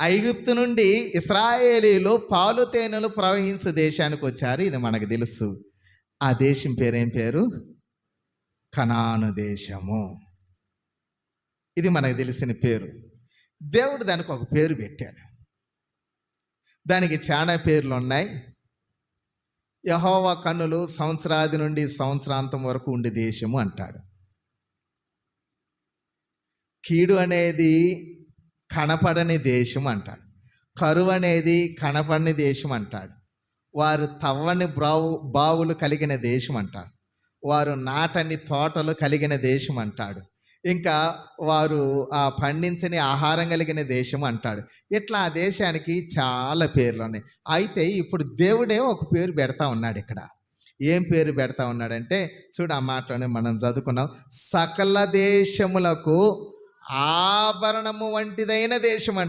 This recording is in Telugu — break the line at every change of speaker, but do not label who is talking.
ఐగుప్తు నుండి ఇశ్రాయేలీలు పాలు తేనెలు ప్రవహించే దేశానికి వచ్చారు. ఇది మనకు తెలుసు. ఆ దేశం పేరేం పేరు? కనాను దేశము. ఇది మనకు తెలిసిన పేరు. దేవుడు దానికి ఒక పేరు పెట్టాడు. దానికి చాలా పేర్లు ఉన్నాయి. యెహోవా కన్నులు సంవత్సరాది నుండి సంవత్సరాంతం వరకు ఉండే దేశము అంటాడు. కీడు అనేది కనపడని దేశం అంటాడు. కరువు అనేది కనపడని దేశం అంటాడు. వారు తవ్వని బావులు కలిగిన దేశం అంటాడు. వారు నాటని తోటలు కలిగిన దేశం అంటాడు. ఇంకా వారు పండించని ఆహారం కలిగిన దేశం అంటాడు. ఇట్లా ఆ దేశానికి చాలా పేర్లు ఉన్నాయి. అయితే ఇప్పుడు దేవుడే ఒక పేరు పెడతా ఉన్నాడు ఇక్కడ. ఏం పేరు పెడతా ఉన్నాడంటే, చూడు ఆ మాటలోనే మనం చదువుకున్నాం. సకల దేశములకు ఆభరణము వంటిదైన దేశం అంట.